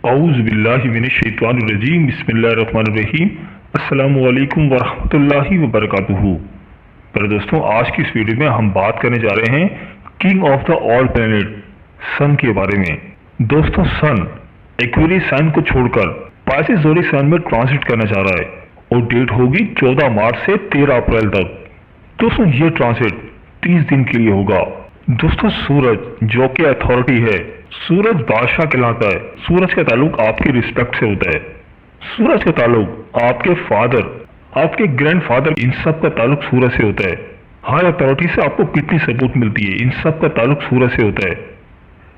اعوذ باللہ من الشیطان الرجیم بسم اللہ الرحمن الرحیم السلام علیکم ورحمۃ اللہ وبرکاتہ۔ پر دوستوں، آج کی اس ویڈیو میں ہم بات کرنے جا رہے ہیں king of the all planet sun کے بارے میں۔ دوستوں، سن ایکویریس سائن کو چھوڑ کر پائسس زوڈک سائن میں ٹرانزٹ کرنا جا رہا ہے اور ڈیٹ ہوگی 14 مارچ سے 13 اپریل تک۔ دوستوں، یہ ٹرانزٹ 30 دن کے لیے ہوگا۔ دوستوں، سورج جو کہ اتھارٹی ہے، سورج بادشاہ کہلاتا ہے۔ سورج کا تعلق آپ کی رسپیکٹ سے ہوتا ہے۔ سورج کا تعلق آپ کے فادر، آپ کے گرینڈ فادر، ان سب کا تعلق سورج سے ہوتا ہے۔ ہر اتھارٹی سے آپ کو کتنی سپورٹ ملتی ہے، ان سب کا تعلق سورج سے ہوتا ہے۔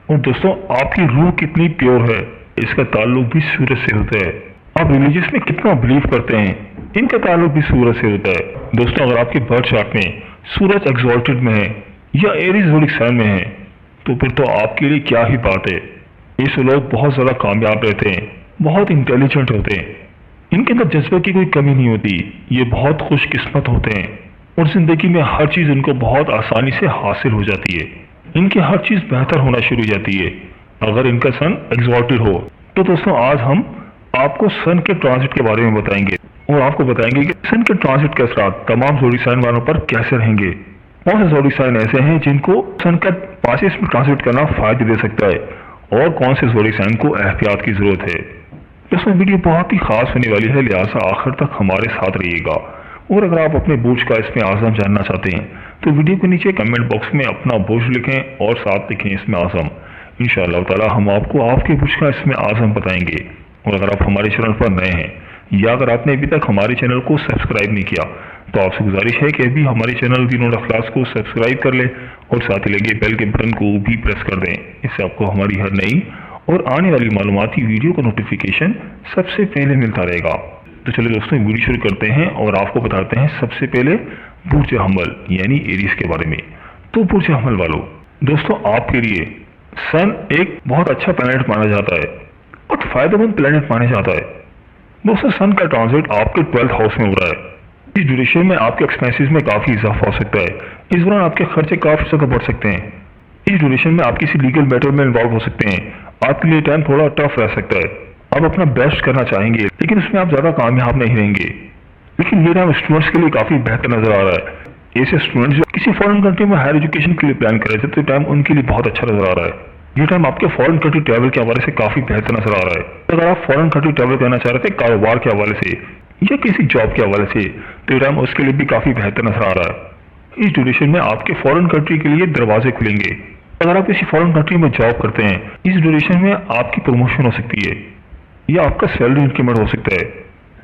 اور دوستوں، آپ کی روح کتنی پیور ہے، اس کا تعلق بھی سورج سے ہوتا ہے۔ آپ ریلیجس میں کتنا بلیو کرتے ہیں، ان کا تعلق بھی سورج سے ہوتا ہے۔ دوستوں، اگر آپ کے برتھ چارٹ میں سورج ایگزالٹڈ میں ہے یا ایریز زوڈک سائن میں ہے تو پھر تو آپ کے لیے کیا ہی بات ہے۔ اس لوگ بہت زیادہ کامیاب رہتے ہیں، بہت انٹیلیجنٹ ہوتے ہیں، ان کے اندر جذبے کی کوئی کمی نہیں ہوتی، یہ بہت خوش قسمت ہوتے ہیں اور زندگی میں ہر چیز ان کو بہت آسانی سے حاصل ہو جاتی ہے۔ ان کی ہر چیز بہتر ہونا شروع ہو جاتی ہے اگر ان کا سن ایگزالٹڈ ہو۔ تو دوستوں، آج ہم آپ کو سن کے ٹرانزٹ کے بارے میں بتائیں گے اور آپ کو بتائیں گے کہ سن کے ٹرانزٹ کے اثرات تمام زوڈک سائن والوں پر کیسے رہیں گے۔ کون سے زوڈک سائن ایسے ہیں جن کو سن کا پاسس میں ٹرانزٹ کرنا فائدہ دے سکتا ہے اور کون سے زوڈک سائن کو احتیاط کی ضرورت ہے۔ اس میں ویڈیو بہت ہی خاص ہونے والی ہے، لہٰذا آخر تک ہمارے ساتھ رہیے گا۔ اور اگر آپ اپنے برج کا اسم اعظم جاننا چاہتے ہیں تو ویڈیو کے نیچے کمنٹ باکس میں اپنا برج لکھیں اور ساتھ لکھیں اسم اعظم۔ انشاءاللہ تعالی ہم آپ کو آپ کے برج کا اسم اعظم بتائیں گے۔ اور اگر آپ ہمارے چینل پر نئے ہیں یا اگر آپ نے ابھی تک ہمارے چینل کو سبسکرائب نہیں کیا تو آپ سے گزارش ہے کہ ابھی ہمارے چینل دین اور اخلاص کو سبسکرائب کر لیں اور ساتھ ہی لگے بیل کے بٹن کو بھی پریس کر دیں۔ اس سے آپ کو ہماری ہر نئی اور آنے والی معلوماتی ویڈیو کا نوٹیفیکیشن سب سے پہلے ملتا رہے گا۔ تو چلے دوستوں، ویڈیو شروع کرتے ہیں اور آپ کو بتاتے ہیں سب سے پہلے برج حمل یعنی ایریز کے بارے میں۔ تو برج حمل والوں، دوستوں، آپ کے لیے سن ایک بہت اچھا پلینٹ مانا جاتا ہے اور فائدہ مند پلینٹ مانا جاتا ہے۔ دوستوں، سن کا ٹرانزٹ آپ کے 12th ہاؤس میں ہو رہا ہے۔ اس ڈیوریشن میں آپ کے ایکسپینسز میں کافی اضافہ ہو سکتا ہے۔ اس دوران آپ کے خرچے کافی زیادہ بڑھ سکتے ہیں۔ اس ڈیوریشن میں آپ کسی لیگل میٹر میں انوالو ہو سکتے ہیں۔ آپ کے لیے ٹائم تھوڑا ٹف رہ سکتا ہے۔ آپ اپنا بیسٹ کرنا چاہیں گے لیکن اس میں آپ زیادہ کامیاب نہیں رہیں گے۔ لیکن یہ ٹائم اسٹوڈنٹس کے لیے کافی بہتر نظر آ رہا ہے۔ ایسے اسٹوڈنٹس جو کسی فورن کنٹری میں ہائر ایجوکیشن کے لیے پلان کر رہے تھے تو یہ ٹائم ان کے لیے بہت اچھا نظر آ رہا ہے۔ یہ ٹائم آپ کے فورن کنٹری ٹریول کے حوالے سے کافی بہتر نظر آ رہا ہے۔ اگر آپ فورن کنٹری ٹریول کرنا چاہ رہے تھے کاروبار کے حوالے سے یا کسی جاب کے حوالے سے تو یہ ٹائم اس کے لیے بھی کافی بہتر نظر آ رہا ہے۔ اس ڈیوریشن میں آپ کے فورن کنٹری کے لیے دروازے کھلیں گے۔ اگر آپ کسی فورن کنٹری میں جاب کرتے ہیں، اس ڈیوریشن میں آپ کی پروموشن ہو سکتی ہے یا آپ کا سیلری انکریمنٹ ہو سکتا ہے۔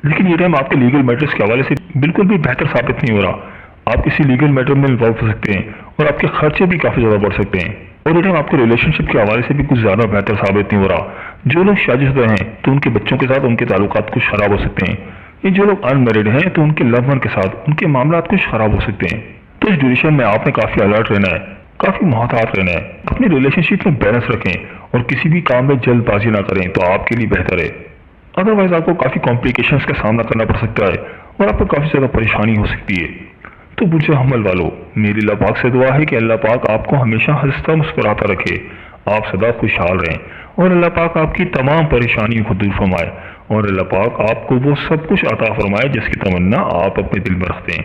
لیکن یہ ٹائم آپ کے لیگل میٹرز کے حوالے سے بالکل بھی بہتر ثابت نہیں ہو رہا۔ آپ کسی لیگل میٹر میں انوالو ہو سکتے ہیں اور آپ کے خرچے بھی کافی زیادہ بڑھ سکتے ہیں۔ اور یہ ٹائم آپ کے ریلیشن شپ کے حوالے سے بھی کچھ زیادہ بہتر ثابت نہیں ہو رہا۔ جو لوگ شادی شدہ ہیں تو ان کے بچوں کے ساتھ ان کے تعلقات کچھ خراب ہو سکتے ہیں، یہ جو لوگ ان میرڈ ہیں تو ان کے لو ون کے ساتھ ان کے معاملات کچھ خراب ہو سکتے ہیں۔ تو اس ڈیوریشن میں آپ نے کافی الرٹ رہنا ہے، کافی محتاط رہنا ہے۔ اپنی ریلیشن شپ میں بیلنس رکھیں اور کسی بھی کام میں جلد بازی نہ کریں تو آپ کے لیے بہتر ہے۔ ادروائز آپ کو کافی کمپلیکیشنز کا سامنا کرنا پڑ سکتا ہے اور آپ کو کافی زیادہ پریشانی ہو سکتی ہے۔ تو برج حمل والوں، میری اللہ پاک سے دعا ہے کہ اللہ پاک آپ کو ہمیشہ ہنستا مسکراتا رکھے، آپ سدا خوشحال رہیں اور اللہ پاک آپ کی تمام پریشانیوں کو دور فرمائے اور اللہ پاک آپ کو وہ سب کچھ عطا فرمائے جس کی تمنا آپ اپنے دل میں رکھتے ہیں۔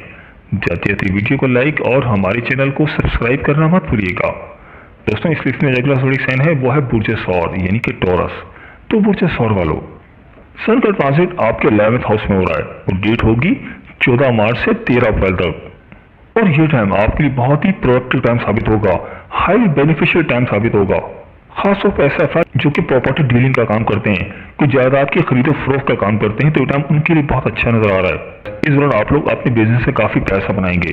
جاتے جاتے ویڈیو کو لائک اور ہمارے چینل کو سبسکرائب کرنا مت بھولیے گا۔ دوستوں، اس لسٹ میں جو اگلا زوڈک سائن ہے وہ ہے برج ثور یعنی کہ ٹورس۔ تو برج ثور والوں، سن کا ٹرانزٹ آپ کے 11th ہاؤس میں ہو رہا ہے اور ڈیٹ ہوگی 14 مارچ سے 13 اپریل تک۔ اور یہ ٹائم آپ کے لیے بہت ہی پروڈکٹیو ٹائم ثابت ہوگا، ہائی بینیفیشل ٹائم ثابت ہوگا۔ خاص طور پر ایسا افراد جو کہ پراپرٹی ڈیلنگ کا کام کرتے ہیں، کوئی جائیداد کی خرید و فروخت کا کام کرتے ہیں تو یہ ٹائم ان کے لیے بہت اچھا نظر آ رہا ہے۔ اس دوران آپ لوگ اپنے بزنس سے کافی پیسہ بنائیں گے۔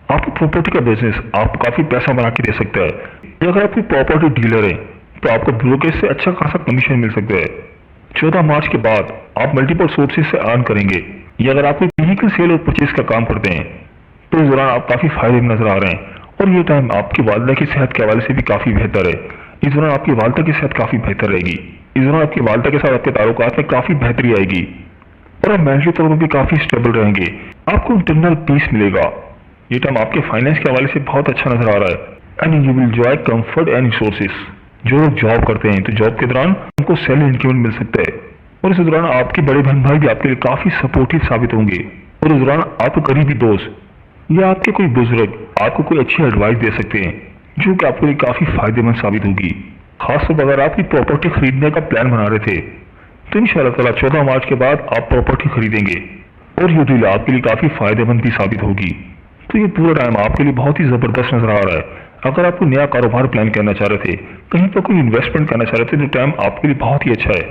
آپ کو پراپرٹی کا بزنس آپ کو کافی پیسہ بنا کے دے سکتا ہے۔ اگر آپ کوئی پراپرٹی ڈیلر ہیں تو آپ کو بروکریج سے اچھا خاصا کمیشن مل سکتا ہے۔ 14 مارچ کے بعد آپ ملٹیپل سورسز سے ارن کریں گے۔ یا اگر آپ کوئی ویہیکل سیل اور پرچیز کا کام کرتے ہیں تو اس دوران آپ کافی فائدے میں نظر آ رہے ہیں۔ اور یہ ٹائم آپ کی والدہ کی صحت کے حوالے سے بھی کافی بہتر ہے۔ اس دوران آپ کی والدہ کی صحت کافی بہتر رہے گی۔ اس دوران آپ کی والدہ کے ساتھ آپ کے تعلقات میں کافی بہتری آئے گی اور آپ مینٹلی طور پر بھی کافی اسٹیبل رہیں گے۔ آپ کو انٹرنل پیس ملے گا۔ یہ ٹائم آپ کے فائنینس کے حوالے سے بہت اچھا نظر آ رہا ہے۔ And you will enjoy comfort and resources. जो लोग जॉब करते हैं तो जॉब के दौरान उनको सैलरी इंक्रीमेंट मिल सकता है, और इस दौरान आपके बड़े बहन भाई भी आपके लिए काफी सपोर्टिव साबित होंगे, और इस दौरान आपके करीबी दोस्त या आपके कोई बुजुर्ग आपको कोई अच्छी एडवाइस दे सकते हैं जो कि आपके लिए काफी फायदेमंद साबित होगी। खासतौर पर अगर आपकी प्रॉपर्टी खरीदने का प्लान बना रहे थे तो इंशाअल्लाह ताला 14 मार्च के बाद आप प्रॉपर्टी खरीदेंगे और ये डील आपके लिए काफी फायदेमंद भी साबित होगी। तो ये पूरा टाइम आपके लिए बहुत ही जबरदस्त नजर आ रहा है। अगर आप कोई नया कारोबार प्लान करना चाह रहे थे, कहीं पर कोई इन्वेस्टमेंट करना चाह रहे थे, तो टाइम आपके लिए बहुत ही अच्छा है।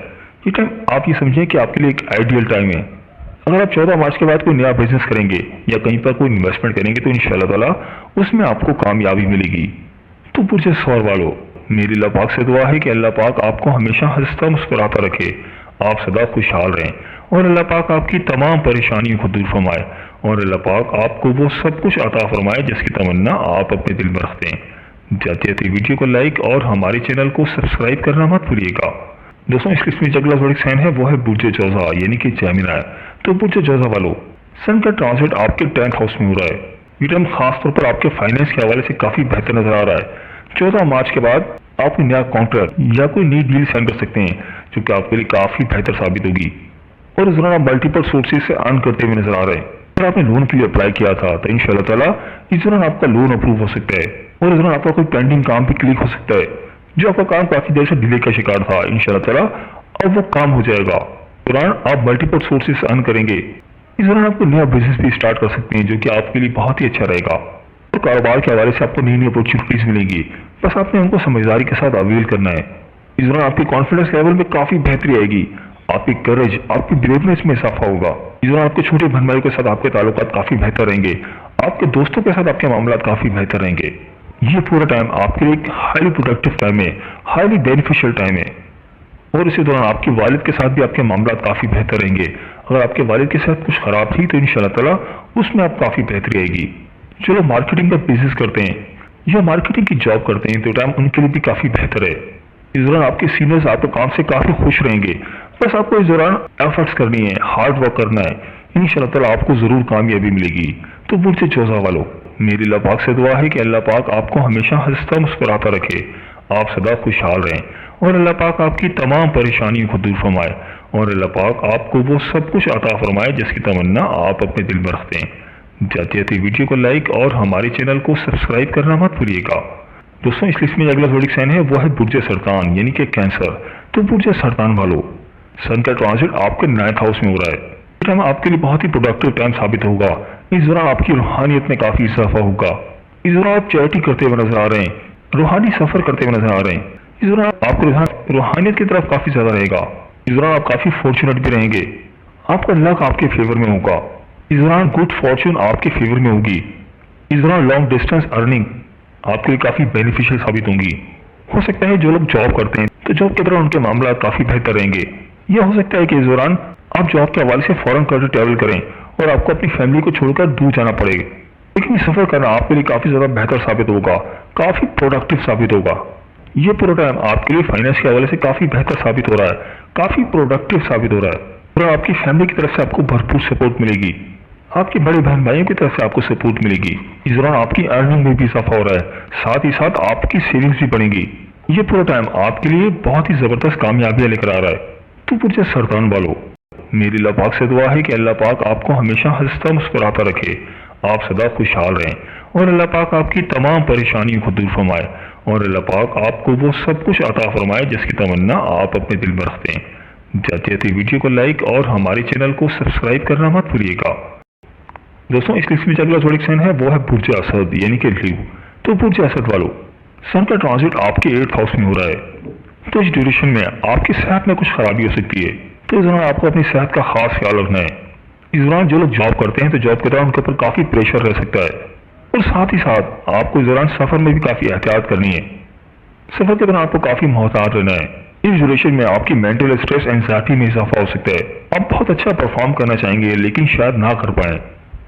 ये टाइम आप ये समझें कि आपके लिए एक आइडियल टाइम है। अगर आप 14 मार्च के बाद कोई नया बिजनेस करेंगे या कहीं पर कोई इन्वेस्टमेंट करेंगे तो इंशाअल्लाह ताला उसमें आपको कामयाबी मिलेगी। तो पुरजे सौर वालों, मेरी अल्लाह पाक से दुआ है कि अल्लाह पाक आपको हमेशा हंसता मुस्कुराता रखे, आप सदा खुशहाल रहें, और अल्लाह पाक आपकी तमाम परेशानियों को दूर फरमाए, और अल्लाह पाक आपको वो सब कुछ अता फरमाए जिसकी तमन्ना आप अपने दिल में रखते हैं। जाते जाते वीडियो को लाइक और हमारे चैनल को सब्सक्राइब करना मत भूलिएगा। दोस्तों, इस किस्म अगला जोड़िक साइन है वो है बुर्ज जोजा यानी कि जेमिनी। तो बुर्ज जोजा वालों, सन का ट्रांजिट आपके 10th हाउस में हो रहा है। ये टाइम खासतौर पर आपके फाइनेंस के हवाले से काफी बेहतर नजर आ रहा है। 14 मार्च के बाद आप कोई नया कॉन्ट्रैक्ट या कोई नई डील साइन कर सकते हैं जो कि आपके लिए काफी बेहतर साबित होगी, और इस दौरान आप मल्टीपल सोर्सेज से अर्न करते हुए नजर आ रहे हैं। अगर आपने लोन के लिए अप्लाई किया था तो इंशाअल्लाह ताला इस दौरान आपका लोन अप्रूव हो सकता है, और इस दौरान आपका कोई पेंडिंग काम भी क्लिक हो सकता है। जो आपका काम काफी देर से डिले का शिकार था, इंशाअल्लाह ताला अब वो काम हो जाएगा। इस दौरान आप मल्टीपल सोर्सेज से अर्न करेंगे। इस दौरान आपको नया बिजनेस भी स्टार्ट कर सकते हैं जो कि आपके लिए बहुत ही अच्छा रहेगा, और कारोबार के हवाले से आपको नई नई अपॉर्चुनिटीज मिलेंगी। बस आपने उनको समझदारी के साथ अवेल करना है। इस दौरान आपकी कॉन्फिडेंस लेवल में काफी बेहतरी आएगी, आपकी करेज, आपकी ब्रेवनेस में इजाफा होगा। इस दौरान आपके छोटे बहन भाइयों के साथ आपके ताल्लुकात काफी बेहतर रहेंगे, आपके दोस्तों के साथ आपके मामला काफी बेहतर रहेंगे। ये पूरा टाइम आपके लिए एक हाईली प्रोडक्टिव टाइम है, हाईली बेनिफिशियल टाइम है, और इसी दौरान आपके वालिद के साथ भी आपके मामला काफी बेहतर रहेंगे। अगर आपके वालिद के साथ कुछ खराब थी तो इंशाअल्लाह ताला उसमें आप काफी बेहतरी आएगी। जो लोग मार्केटिंग का बिजनेस करते हैं या मार्केटिंग की जॉब करते हैं तो टाइम उनके लिए भी काफी बेहतर है। इस दौरान आपके सीनियर्स आपके काम से काफी खुश रहेंगे। बस आपको इस दौरान एफर्ट्स करनी है, हार्ड वर्क करना है, इंशाअल्लाह ताला आपको जरूर कामयाबी मिलेगी। तो बुर्ज जोजा वालों, मेरी अल्लाह पाक से दुआ है कि अल्लाह पाक आपको हमेशा हंसता मुस्कुराता रखे, आप सदा खुशहाल रहें, और अल्लाह पाक आपकी तमाम परेशानियों को दूर फरमाए, और अल्लाह पाक आपको वो सब कुछ अता फरमाए जिसकी तमन्ना आप अपने दिल में रखते हैं। जाते जाते वीडियो को लाइक और हमारे चैनल को सब्सक्राइब करना मत भूलिएगा। दोस्तों, इस लिस्ट में अगला जोड़िक साइन है वो है बुर्ज सरतान यानी कि कैंसर। तो बुर्ज सरतान वालों, सन का ट्रांजिट आपके 9th हाउस में हो रहा है। इस टाइम आपके लिए बहुत ही प्रोडक्टिव टाइम साबित होगा। इस दौरान आपकी रूहानियत में काफी इजाफा होगा। इस दौरान आप चैरिटी करते हुए नजर आ रहे हैं, रूहानी सफर करते हुए नजर आ रहे हैं। इस दौरान आपको रूहानियत की तरफ काफी ज्यादा रहेगा। इस दौरान आप काफी फॉर्चुनेट भी रहेंगे, आपका लक आपके फेवर में होगा। इस दौरान गुड फॉर्चून आपके फेवर में होगी। इस दौरान लॉन्ग डिस्टेंस अर्निंग आपके लिए काफी बेनिफिशियल साबित होंगी। हो सकता है जो लोग जॉब करते हैं तो जॉब के दौरान उनके मामला काफी बेहतर रहेंगे। यह हो सकता है कि इस दौरान आप जॉब के हवाले से फॉरेन कंट्री ट्रैवल करें और आपको अपनी फैमिली को छोड़कर दूर जाना पड़ेगा, लेकिन ये सफर करना आपके लिए काफी ज्यादा बेहतर साबित होगा, काफी प्रोडक्टिव साबित होगा। ये पूरा टाइम आपके लिए फाइनेंस के हवाले से काफी बेहतर साबित हो रहा है, काफी प्रोडक्टिव साबित हो रहा है, और आपकी फैमिली की तरफ से आपको भरपूर सपोर्ट मिलेगी, आपके बड़े बहन भाइयों की तरफ से आपको सपोर्ट मिलेगी। इस दौरान आपकी अर्निंग में भी इजाफा हो रहा है, साथ ही साथ आपकी सेविंग्स भी बढ़ेंगी। ये पूरा टाइम आपके लिए बहुत ही जबरदस्त कामयाबियां लेकर आ रहा है। तो पुरजे सरतान वालों, मेरी अल्लाह पाक से दुआ है कि अल्लाह पाक आपको हमेशा हंसता मुस्कुराता रखे, आप सदा खुशहाल रहें, और अल्लाह पाक आपकी तमाम परेशानियों को दूर फरमाए, और अल्लाह पाक आपको वो सब कुछ अता फरमाए जिसकी तमन्ना आप अपने दिल में रखते हैं। जाते जाते वीडियो को लाइक और हमारे चैनल को सब्सक्राइब करना मत भूलिएगा। दोस्तों, इस लिस्ट में अगला जोड़िक साइन है वो है बुर्ज असद यानी कि ड्रीव। तो बुर्ज असद वालों, सन का ट्रांजिट आपके 8th हाउस में हो रहा है। तो इस ड्यूरेशन में आपकी सेहत में कुछ खराबी हो सकती है, तो इस दौरान आपको अपनी सेहत का खास ख्याल रखना है। इस दौरान जो लोग जॉब करते हैं तो जॉब के दौरान उनके ऊपर काफी प्रेशर रह सकता है, और साथ ही साथ आपको इस दौरान सफर में भी काफी एहतियात करनी है। सफर के दौरान आपको काफी मोहतात रहना है। इस ड्यूरेशन में आपकी मेंटल स्ट्रेस एंजाइटी में इजाफा हो सकता है। आप बहुत अच्छा परफॉर्म करना चाहेंगे लेकिन शायद ना कर पाए।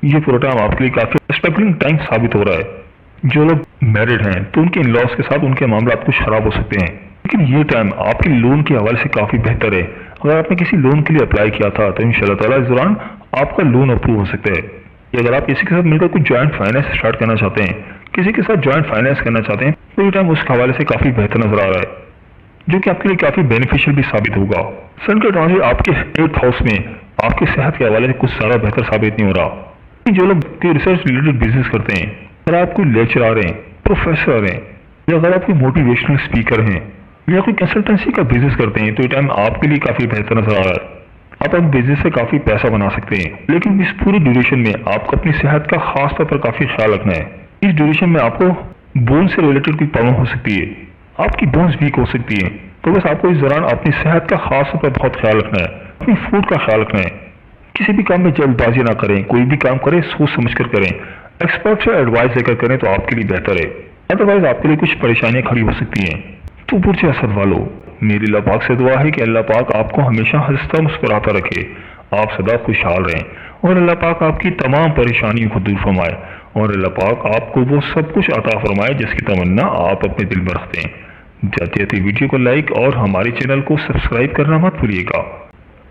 ये पूरा टाइम आपके लिए काफी स्ट्रगलिंग टाइम साबित हो रहा है। जो लोग मैरिड हैं तो उनके इन लॉस के साथ उनके मामला कुछ खराब हो सकते हैं, लेकिन ये टाइम आपके लोन के हवाले से काफी बेहतर है। अगर आपने किसी लोन के लिए अप्लाई किया था तो इंशाल्लाह ताला इस दौरान आपका लोन अप्रूव हो सकता है। अगर आप किसी के साथ मिलकर कुछ ज्वाइंट फाइनेंस स्टार्ट करना चाहते हैं, किसी के साथ ज्वाइंट फाइनेंस करना चाहते हैं, तो ये टाइम उसके हवाले से काफी बेहतर नजर आ रहा है। जो कि आपके लिए काफी बेनिफिशियल भी साबित होगा। सन का ट्रांजिट आपके 8th हाउस में आपके सेहत के हवाले से कुछ ज्यादा बेहतर साबित नहीं हो रहा। जो लोग रिसर्च रिलेटेड बिजनेस करते हैं, अगर आप कोई लेक्चरर हैं, प्रोफेसर हैं, या अगर आप कोई मोटिवेशनल स्पीकर हैं या कोई कंसल्टेंसी का बिजनेस करते हैं, तो ये टाइम आपके लिए काफी बेहतर नजर आ रहा है। आप अपने बिजनेस से काफी पैसा बना सकते हैं, लेकिन इस पूरी ड्यूरेशन में आपको अपनी सेहत का खास तौर पर काफी ख्याल रखना है। इस ड्यूरेशन में आपको बोन से रिलेटेड कोई प्रॉब्लम हो सकती है, आपकी बोन्स वीक हो सकती है, तो बस आपको इस दौरान अपनी सेहत का खास तौर पर बहुत ख्याल रखना है, अपनी फूड का ख्याल रखना है। किसी भी काम में जल्दबाजी ना करें, कोई भी काम करें सोच समझ कर करें, एक्सपर्ट से एडवाइस लेकर करें तो आपके लिए बेहतर है, अदरवाइज आपके लिए कुछ परेशानियां खड़ी हो सकती हैं। तो बुर्ज असद वालों, मेरी अल्लाह पाक से दुआ है कि अल्लाह पाक आपको हमेशा हंसता मुस्कुराता रखे, आप सदा खुशहाल रहें और अल्लाह पाक आपकी तमाम परेशानियों को दूर फरमाए और अल्लाह पाक आपको वो सब कुछ अता फरमाए जिसकी तमन्ना आप अपने दिल में रखते हैं। जाते जाते वीडियो को लाइक और हमारे चैनल को सब्सक्राइब करना मत भूलिएगा।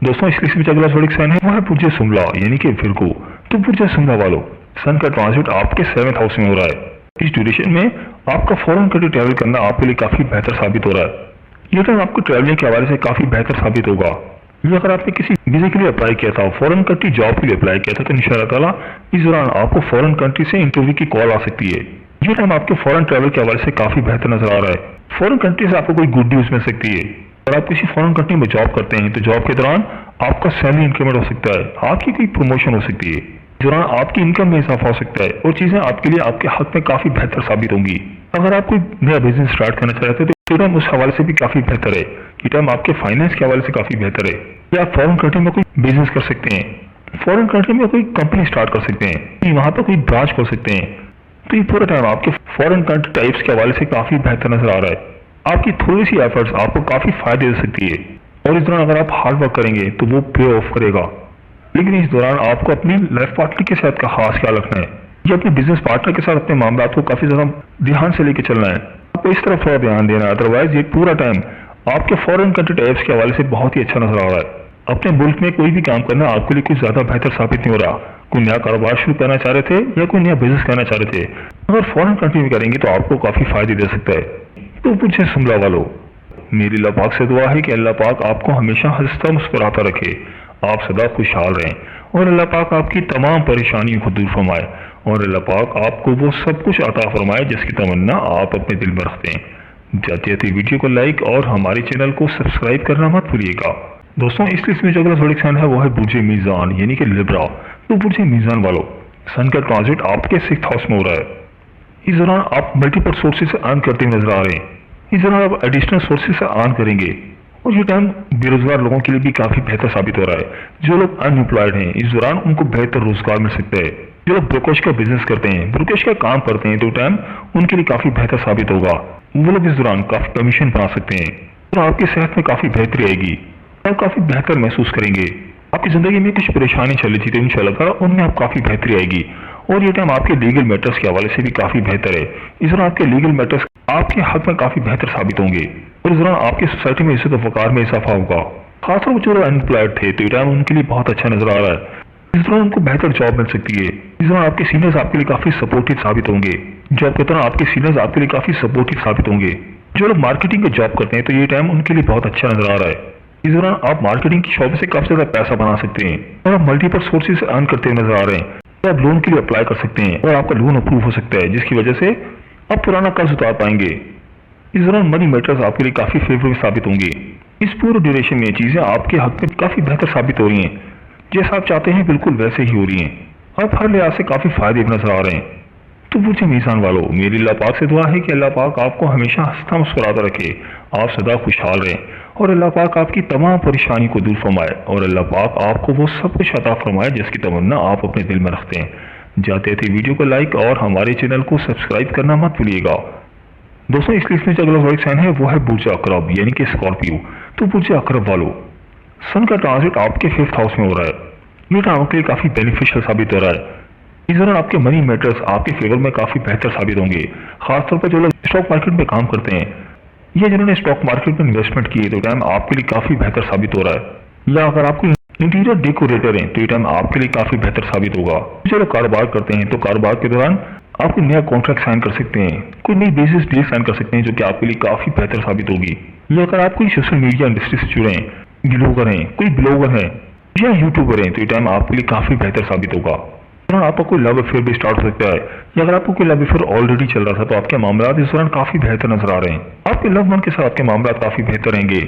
दोस्तों, इस लिस्ट में अगला जोडिक साइन है वो है बुर्ज सुमला यानी कि विर्गो। तो बुर्ज सुमला वालों, सन का ट्रांजिट आपके 7th हाउस में हो रहा है। इस ड्यूरेशन में आपका फॉरेन कंट्री ट्रैवल करना आपके लिए काफी बेहतर साबित हो रहा है। ये टाइम आपको ट्रैवलिंग के हवाले से काफी बेहतर साबित होगा। ये अगर आपने किसी वीजे के लिए अप्लाई किया था, फॉरेन कंट्री जॉब के लिए अप्लाई किया था, तो इंशाअल्लाह ताला इस दौरान आपको फॉरेन कंट्री से इंटरव्यू की कॉल आ सकती है। ये टाइम आपके फॉरेन ट्रैवल के हवाले से काफी बेहतर नजर आ रहा है। फॉरेन कंट्री से आपको कोई गुड न्यूज मिल सकती है। अगर आप किसी फॉरेन कंट्री में जॉब करते हैं तो जॉब के दौरान आपका सैलरी इंक्रीमेंट हो सकता है, आपकी कोई प्रमोशन हो सकती है, इस दौरान आपकी इनकम में इजाफा हो सकता है और चीजें आपके लिए आपके हक में काफी बेहतर साबित होंगी। अगर आप कोई नया बिजनेस स्टार्ट करना चाहते हैं तो टाइम उस हवाले से भी काफी बेहतर है। ये टाइम आपके फाइनेंस के हवाले से काफी बेहतर है। या आप फॉरेन कंट्री में कोई बिजनेस कर सकते हैं, फॉरेन कंट्री में कोई कंपनी स्टार्ट कर सकते हैं, वहां पर कोई ब्रांच खोल सकते हैं। तो ये पूरा टाइम आपके फॉरेन कंट्री टाइप्स के हवाले से काफी बेहतर नजर आ रहा है। आपकी थोड़ी सी एफर्ट्स आपको काफी फायदे दे सकती है और इस दौरान अगर आप हार्ड वर्क करेंगे तो वो पे ऑफ करेगा। लेकिन इस दौरान आपको अपनी लाइफ पार्टनर के साथ का खास ख्याल रखना है या अपने बिजनेस पार्टनर के साथ अपने मामला को काफी ज्यादा ध्यान से लेकर चलना है। आपको इस तरफ थोड़ा ध्यान देना है, अदरवाइज ये पूरा टाइम आपके फॉरेन कंट्री टाइप्स के हवाले से बहुत ही अच्छा नजर आ रहा है। अपने मुल्क में कोई भी काम करना आपके लिए कुछ ज्यादा बेहतर साबित नहीं हो रहा। कोई नया कारोबार शुरू करना चाह रहे थे या कोई नया बिजनेस करना चाह रहे थे, अगर फॉरेन कंट्री में करेंगे तो आपको काफी फायदे दे सकता है। तो पूछे सुमला वालों, मेरी अल्लाह पाक से दुआ है कि अल्लाह पाक आपको हमेशा हंसता मुस्कुराता रखे, आप सदा खुशहाल रहें और अल्लाह पाक आपकी तमाम परेशानियों को दूर फरमाए और अल्लाह पाक आपको वो सब कुछ अता फरमाए जिसकी तमन्ना आप अपने दिल में रखते हैं। जाते जाते वीडियो को लाइक और हमारे चैनल को सब्सक्राइब करना मत भूलिएगा। दोस्तों, इस लिस्ट में जो अगला जोडिक साइन है वो है बुर्ज मीजान यानी कि लिब्रा। तो बुर्ज मीजान वालों, सन का ट्रांजिट आपके 6th हाउस में हो रहा है। इस दौरान आप मल्टीपल सोर्सेज से अर्न करते हुए नजर आ रहे हैं। इस दौरान आप एडिशनल सोर्सेज से अर्न करेंगे और ये टाइम बेरोजगार लोगों के लिए भी काफी बेहतर साबित हो रहा है। जो लोग अनएम्प्लॉयड हैं, इस दौरान उनको बेहतर रोजगार मिल सकता है। जो लोग ब्रोकरेज का बिजनेस करते हैं, ब्रोकरेज का काम करते हैं, तो टाइम उनके लिए काफी बेहतर साबित होगा। वो लोग इस दौरान काफी कमीशन बना सकते हैं और आपकी सेहत में काफी बेहतरी आएगी, आप काफी बेहतर महसूस करेंगे। आपकी जिंदगी में कुछ परेशानी चल रही थी तो इंशाल्लाह ताला उनमें आप काफी बेहतरी आएगी और ये टाइम आपके लीगल मैटर्स के हवाले से भी काफी बेहतर है। इस दौरान आपके लीगल मैटर्स आपके हक में काफी बेहतर साबित होंगे और इस दौरान आपकी सोसाइटी में इज्जत और वकार में इजाफा होगा। खासतौर पर जो लोग अनएम्प्लॉयड थे तो ये टाइम उनके लिए बहुत अच्छा नजर आ रहा है। इस दौरान उनको बेहतर जॉब मिल सकती है। इस दौरान आपके सीनियर्स आपके लिए काफी सपोर्टिव साबित होंगे। जॉब के दौरान आपके सीनियर्स आपके लिए काफी सपोर्टिव साबित होंगे। जो लोग मार्केटिंग का जॉब करते हैं तो ये टाइम उनके लिए बहुत अच्छा नजर आ रहा है। इस दौरान आप मार्केटिंग की शॉप से काफी ज्यादा पैसा बना सकते हैं और आप मल्टीपल सोर्सेज से अर्न करते हुए नजर आ रहे हैं। तो आप लोन के लिए अप्लाई कर सकते हैं और आपका लोन अप्रूव हो सकता है, जिसकी वजह से आप पुराना कर्ज उतार पाएंगे। इस दौरान मनी मैटर्स आपके लिए काफी फेवरेबल साबित होंगे। इस पूरे ड्यूरेशन में चीजें आपके हक में काफी बेहतर साबित हो रही हैं। जैसा आप चाहते हैं बिल्कुल वैसे ही हो रही हैं। आप हर लिहाज से काफी फायदे भी नजर आ रहे हैं। तो पूछे मीजान वालों, मेरी अल्लाह पाक से दुआ है कि अल्लाह पाक आपको हमेशा हंसता मुस्कुराता रखे, आप सदा खुशहाल रहें और अल्लाह पाक आपकी तमाम परेशानी को दूर फरमाए और अल्लाह पाक आपको वो सब कुछ अता फरमाए जिसकी तमन्ना आप अपने दिल में रखते हैं। जाते थे वीडियो को लाइक और हमारे चैनल को सब्सक्राइब करना मत भूलिएगा। दोस्तों, इस लिस्ट में जो अगला जोडिक साइन है वो है बुर्ज अकरब यानी कि स्कॉर्पियो। तो बुर्ज अकरब वालों, सन का ट्रांजिट आपके 5th हाउस में हो रहा है। ये टाइम आपके लिए काफी बेनिफिशियल साबित हो रहा है। इस दौरान आपके मनी मैटर्स आपके फेवर में काफी बेहतर साबित होंगे। खासतौर पर जो लोग स्टॉक मार्केट में काम करते हैं या जिन्होंने स्टॉक मार्केट में इन्वेस्टमेंट की तो टाइम आपके लिए काफी बेहतर साबित हो रहा है। या अगर आपको इंटीरियर डेकोरेटर हैं तो ये टाइम आपके लिए काफी बेहतर साबित होगा। जो लोग कारोबार करते हैं तो कारोबार के दौरान आप कोई नया कॉन्ट्रैक्ट साइन कर सकते हैं, कोई नई बिजनेस डील साइन कर सकते हैं जो कि आपके लिए काफ़ी बेहतर साबित होगी। या अगर आप कोई सोशल मीडिया इंडस्ट्री से जुड़े हैं, ब्लॉगर हैं, कोई ब्लॉगर है या यूट्यूबर हैं, तो ये टाइम आपके लिए काफ़ी बेहतर साबित होगा। दौरान आपका कोई लव अफेयर भी स्टार्ट हो सकता है, या अगर आपको कोई लव अफेयर ऑलरेडी चल रहा था तो आपके मामला इस दौरान काफ़ी बेहतर नजर आ रहे हैं। आपके लव वन के साथ आपके मामला काफ़ी बेहतर रहेंगे।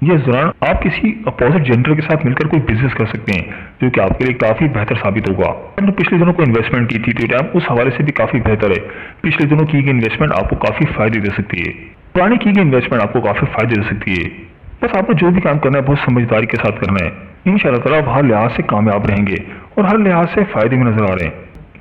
ये इस दौरान आप किसी अपोजिट जेंडर के साथ मिलकर कोई बिजनेस कर सकते हैं जो कि आपके लिए काफी बेहतर साबित होगा। आपने पिछले दिनों को इन्वेस्टमेंट की थी तो उस हवाले से भी काफी बेहतर है। पिछले दिनों की गई इन्वेस्टमेंट आपको काफी फायदे दे सकती है, पुरानी की गई इन्वेस्टमेंट आपको काफी फायदे दे सकती है। बस आपको जो भी काम करना है बहुत समझदारी के साथ करना है। इंशाअल्लाह ताला आप हर लिहाज से कामयाब रहेंगे और हर लिहाज से फायदे में नजर आ रहे हैं।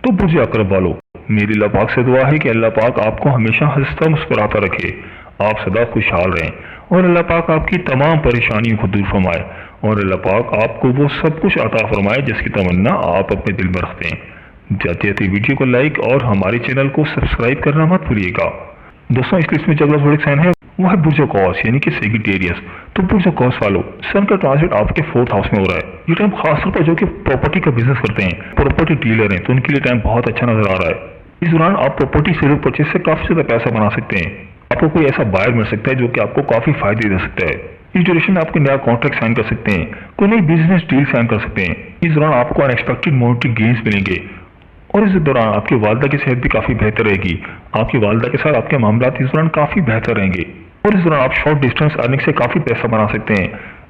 तो बुर्ज अकरब वालों, मेरी अल्लाह पाक से दुआ है कि अल्लाह पाक आपको हमेशा हंसता मुस्कुराता रखे, आप सदा खुशहाल रहें और अल्लाह पाक आपकी तमाम परेशानियों को दूर फरमाए और अल्लाह पाक आपको वो सब कुछ अता फरमाए जिसकी तमन्ना आप अपने दिल में रखते हैं। जाते जाते वीडियो को लाइक और हमारे चैनल को सब्सक्राइब करना मत भूलिएगा। दोस्तों, इस लिस्ट में जो अगला ज़ोडिक साइन है वो है बुर्ज कौस यानी कि सेजिटेरियस। तो बुर्ज कौस वालों, सन का ट्रांजिट आपके 4th हाउस में हो रहा है। ये टाइम खासतौर पर जो कि प्रॉपर्टी का बिजनेस करते हैं, प्रॉपर्टी डीलर हैं, तो उनके लिए टाइम बहुत अच्छा नजर आ रहा है। इस दौरान आप प्रॉपर्टी सेल परचेज से काफी ज्यादा पैसा बना सकते हैं। आपको कोई ऐसा बायर मिल सकता है जो कि आपको काफी फायदे दे सकता है। इस ड्यूरेशन में आप कोई नया कॉन्ट्रैक्ट साइन कर सकते हैं, कोई नई बिजनेस डील साइन कर सकते हैं। इस दौरान आपको अनएक्सपेक्टेड मॉनेटरी गेन्स मिलेंगे और इस दौरान आपकी वालदा की सेहत भी काफी बेहतर रहेगी। आपकी वालदा के साथ आपके मामला इस दौरान काफी बेहतर रहेंगे और इस दौरान आप शॉर्ट डिस्टेंस अर्निंग से काफी पैसा बना सकते हैं।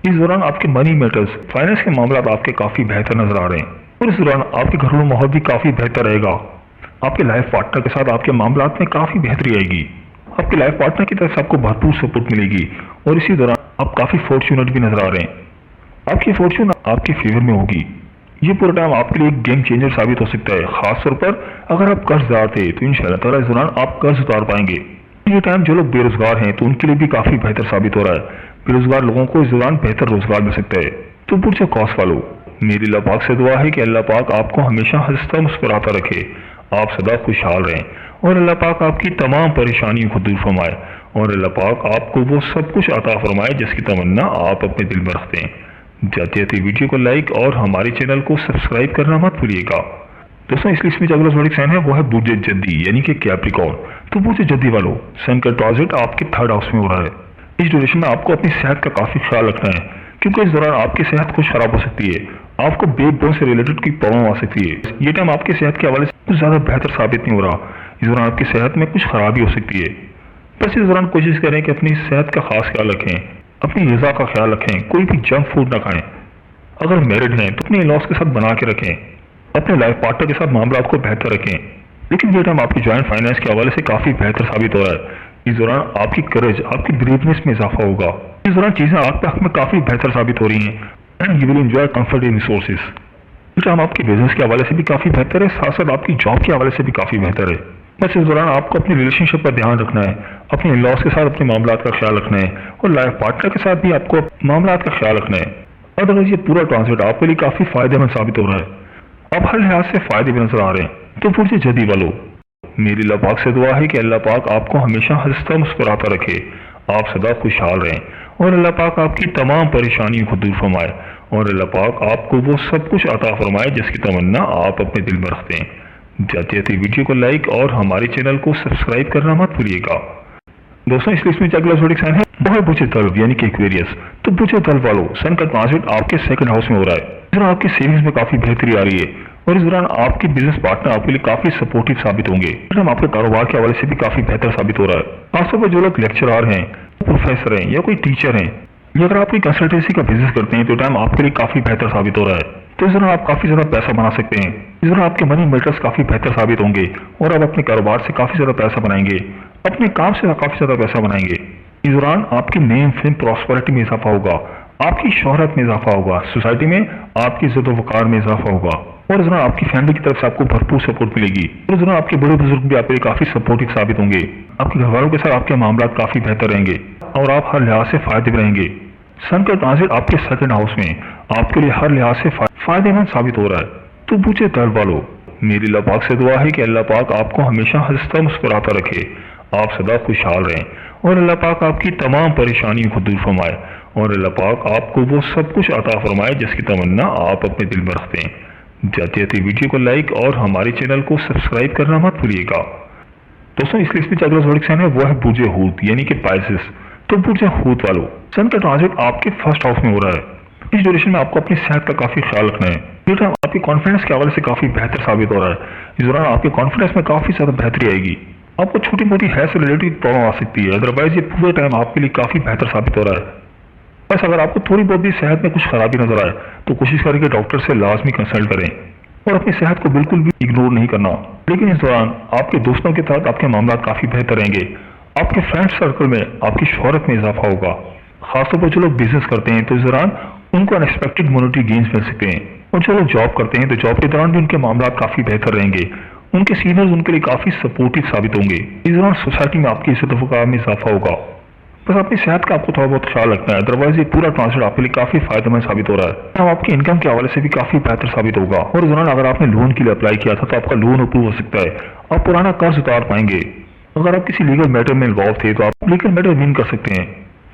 इस दौरान आपके मनी मैटर्स, फाइनेंस के मामला आपके काफी बेहतर नजर आ रहे हैं और इस दौरान आपके घरेलू माहौल भी काफी बेहतर रहेगा। आपके लाइफ पार्टनर के साथ आपके मामला में काफी बेहतरी आएगी। आपके लाइफ पार्टनर की तरफ से आपको भरपूर सपोर्ट मिलेगी और इसी दौरान आप काफी फॉर्च्यूनेट भी नजर आ रहे हैं। आपकी फॉर्च्यून आपके फेवर में होगी। ये पूरा टाइम आपके लिए एक गेम चेंजर साबित हो सकता है। खासतौर पर अगर आप कर्जदार थे तो इंशाअल्लाह ताला इस दौरान आप कर्ज उतार पाएंगे। ये टाइम जो लोग बेरोजगार हैं तो उनके लिए भी काफी बेहतर साबित हो रहा है। बेरोजगार लोगों को इस दौरान बेहतर रोजगार मिल सकता है। तो बुर्ज कौस वालों, मेरी अल्लाह पाक से दुआ है कि अल्लाह पाक आपको हमेशा हंसता मुस्कुराता रखे, आप सदा खुशहाल रहें और अल्लाह पाक आपकी तमाम परेशानियों को दूर फरमाए और अल्लाह पाक आपको वो सब कुछ अता फरमाए जिसकी तमन्ना आप अपने दिल में रखते हैं। जाते जाते वीडियो को लाइक और हमारे चैनल को सब्सक्राइब करना मत भूलिएगा। दोस्तों, इस लिस्ट में जो अगला ज़ोडिक साइन है वो है बुर्ज जद्दी यानी कि कैप्रिकॉर्न। तो बुर्ज जद्दी वालों, सन का ट्रांजिट आपके 3rd हाउस में हो रहा है। इस ड्यूरेशन में आपको अपनी सेहत का काफी ख्याल रखना है क्योंकि इस दौरान आपकी सेहत कुछ खराब हो सकती है। आपको बैकबोन से रिलेटेड कोई प्रॉब्लम आ सकती है। ये टाइम आपकी सेहत के हवाले से कुछ ज्यादा बेहतर साबित नहीं हो रहा। इस दौरान आपकी सेहत में कुछ खराबी हो सकती है। बस इस दौरान कोशिश करें कि अपनी सेहत का खास ख्याल रखें, अपनी ग़िज़ा का ख्याल रखें, कोई भी जंक फूड ना खाएं। अगर मैरिड हैं तो अपने इन-लॉज के साथ बना के रखें, अपने लाइफ पार्टनर के साथ मामला को बेहतर रखें। लेकिन ये टाइम आपकी जॉइंट फाइनेंस के हवाले से काफी बेहतर साबित हो रहा है। इस दौरान आपकी करेज, आपकी ब्रेवनेस में इजाफा होगा। इस दौरान चीजें आपके हक में काफी बेहतर साबित हो रही हैं and you will enjoy comfort in resources. ये टाइम आपके बिजनेस के हवाले से भी काफी बेहतर है, साथ साथ आपकी जॉब के हवाले से भी काफी बेहतर है। बस इस दौरान आपको अपनी रिलेशनशिप पर ध्यान रखना है, अपने इन-लॉज के साथ अपने मामला का ख्याल रखना है और लाइफ पार्टनर के साथ भी आपको मामला का ख्याल रखना है। अदरवाइज ये पूरा ट्रांजिट आपके लिए काफी फायदेमंद साबित हो रहा है। आप हर लिहाज से फायदे भी नजर आ रहे हैं। तो बुर्ज जद्दी वालों, मेरी अल्लाह पाक से दुआ है कि अल्लाह पाक आपको हमेशा हंसता मुस्कुराता रखे, आप सदा खुशहाल रहें और अल्लाह पाक आपकी तमाम परेशानियों को दूर फरमाए और अल्लाह पाक आपको वो सब कुछ अता फरमाए जिसकी तमन्ना आप अपने दिल में रखते हैं। जाते जाते वीडियो को लाइक और हमारे चैनल को सब्सक्राइब करना मत भूलिएगा। दोस्तों, इस लिस्ट में जो अगला ज़ोडिक साइन है वो है बुर्ज दल्व यानी कि एक्वेरियस। तो बुर्ज दल्व वालों, सन का ट्रांजिट आपके 2nd हाउस में हो रहा है। इस दौरान आपकी सेविंग्स में काफी बेहतरी आ रही है और इस दौरान आपके बिजनेस पार्टनर आपके लिए काफी सपोर्टिव साबित होंगे। हम आपके कारोबार के हवाले से भी काफी बेहतर साबित हो रहा है। खासतौर पर जो लोग लेक्चरर हैं, प्रोफेसर हैं या कोई टीचर हैं या अगर आप कोई कंसल्टेंसी का बिजनेस करते हैं तो टाइम आपके लिए काफी बेहतर साबित हो रहा है। तो इस दौरान आप काफी ज्यादा पैसा बना सकते हैं। इस दौरान आपके मनी मैटर्स काफी बेहतर साबित होंगे और आप अपने कारोबार से काफी ज्यादा पैसा बनाएंगे, अपने काम से काफी ज्यादा पैसा बनाएंगे। इस दौरान आपकी नेम, फेम, प्रॉस्पेरिटी में इजाफा होगा, आपकी शोहरत में इजाफा होगा, सोसाइटी में आपकी इज्जत व वकार में इजाफा होगा और इस दौरान आपकी फैमिली की तरफ से आपको भरपूर सपोर्ट मिलेगी और इस दौरान आपके बड़े बुजुर्ग भी आपके लिए काफी सपोर्टिव साबित होंगे। आपके घर वालों के साथ आपके मामला काफी बेहतर रहेंगे और आप हर लिहाज से फायदे में रहेंगे। सन का ट्रांजिट आपके 2nd हाउस में आपके लिए हर लिहाज से फायदेमंद साबित हो रहा है। तो बुर्ज दल्व वालों, मेरी अल्लाह पाक से दुआ है कि अल्लाह पाक आपको हमेशा हंसता मुस्कुराता रखे, आप सदा खुशहाल रहें और अल्लाह पाक आपकी तमाम परेशानियों को दूर फरमाए और अल्लाह पाक आपको वो सब कुछ अता फरमाए जिसकी तमन्ना आप अपने दिल में रखते हैं। जाते जाते वीडियो को लाइक और हमारे चैनल को सब्सक्राइब करना मत भूलिएगा। दोस्तों, इस लिस्ट में जो अगला ज़ोडिक साइन है वो है बुर्ज हूत यानी कि पाइसेस। तो बुर्ज हूत वालों, सन का ट्रांजिट आपके फर्स्ट हाउस में हो रहा है। इस ड्यूरेशन में आपको अपनी सेहत का काफी ख्याल रखना है। ये टाइम आपके कॉन्फिडेंस के हवाले से काफी बेहतर साबित हो रहा है। इस दौरान आपके कॉन्फिडेंस में काफी ज्यादा बेहतरी आएगी। आपको छोटी मोटी हेल्थ से रिलेटेड प्रॉब्लम आ सकती है, अदरवाइज ये पूरा टाइम आपके लिए काफी बेहतर साबित हो रहा है। बस अगर आपको थोड़ी बहुत भी सेहत में कुछ खराबी नजर आए तो कोशिश करें कि डॉक्टर से लाजमी कंसल्ट करें और अपनी सेहत को बिल्कुल भी इग्नोर नहीं करना। लेकिन इस दौरान आपके दोस्तों के साथ आपके मामला काफी बेहतर रहेंगे। आपके फ्रेंड सर्कल में आपकी शोहरत में इजाफा होगा। खासतौर पर जो लोग बिजनेस करते हैं तो इस दौरान उनको अनएक्सपेक्टेड मॉनेटरी गेन्स मिल सकते हैं, और जो लोग जॉब करते हैं तो जॉब के दौरान भी उनके मामला काफी बेहतर रहेंगे। उनके सीनियर्स उनके लिए काफी सपोर्टिव साबित होंगे। इस दौरान सोसाइटी में आपकी इज्जत वक़ार में इजाफा होगा। बस अपनी सेहत का आपको थोड़ा बहुत ख्याल रखना है, अदरवाइज ये पूरा ट्रांसफर आपके लिए काफी फायदेमंद साबित हो रहा है। अब आपकी इनकम के हवाले से भी काफी बेहतर साबित होगा। और इस दौरान अगर आपने लोन के लिए अप्लाई किया था तो आपका लोन अप्रूव हो सकता है। आप पुराना कर्ज उतार पाएंगे। अगर आप किसी लीगल मैटर में इन्वॉल्व थे तो आप लीगल मैटर विन कर सकते हैं।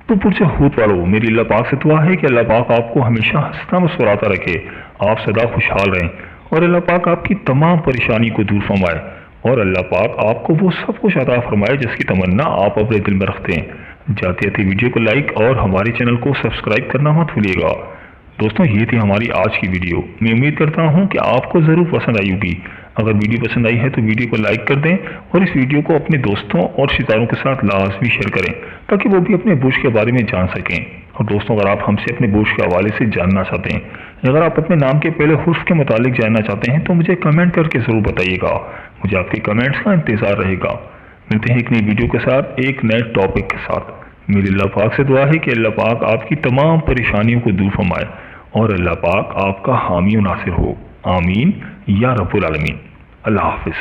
तो बुर्ज हूत वालों, मेरी अल्लाह पाक से दुआ है कि अल्लाह पाक आपको हमेशा हंसता मुस्कुराता रखे, आप सदा खुशहाल रहें और अल्लाह पाक आपकी तमाम परेशानी को दूर फरमाए और अल्लाह पाक आपको वो सब कुछ अता फरमाए जिसकी तमन्ना आप अपने दिल में रखते हैं। जाते जाते वीडियो को लाइक और हमारे चैनल को सब्सक्राइब करना मत भूलिएगा। दोस्तों, ये थी हमारी आज की वीडियो। मैं उम्मीद करता हूँ कि आपको ज़रूर पसंद आई होगी। अगर वीडियो पसंद आई है तो वीडियो को लाइक कर दें और इस वीडियो को अपने दोस्तों और सितारों के साथ लाजमी शेयर करें ताकि वो भी अपने बुर्ज के बारे में जान सकें। और दोस्तों, अगर आप हमसे अपने बुर्ज के हवाले से जानना चाहते हैं, अगर आप अपने नाम के पहले हुर्फ के मुतालिक जानना चाहते हैं तो मुझे कमेंट करके ज़रूर बताइएगा। मुझे आपके कमेंट्स का इंतज़ार रहेगा। मिलते हैं एक नई वीडियो के साथ, एक नए टॉपिक के साथ। मेरी अल्लाह पाक से दुआ है कि अल्लाह पाक आपकी तमाम परेशानियों को दूर फरमाए और अल्लाह पाक आपका हामी और नासिर हो। आमीन या रब्बुल आलमीन। अल्लाह हाफिज़।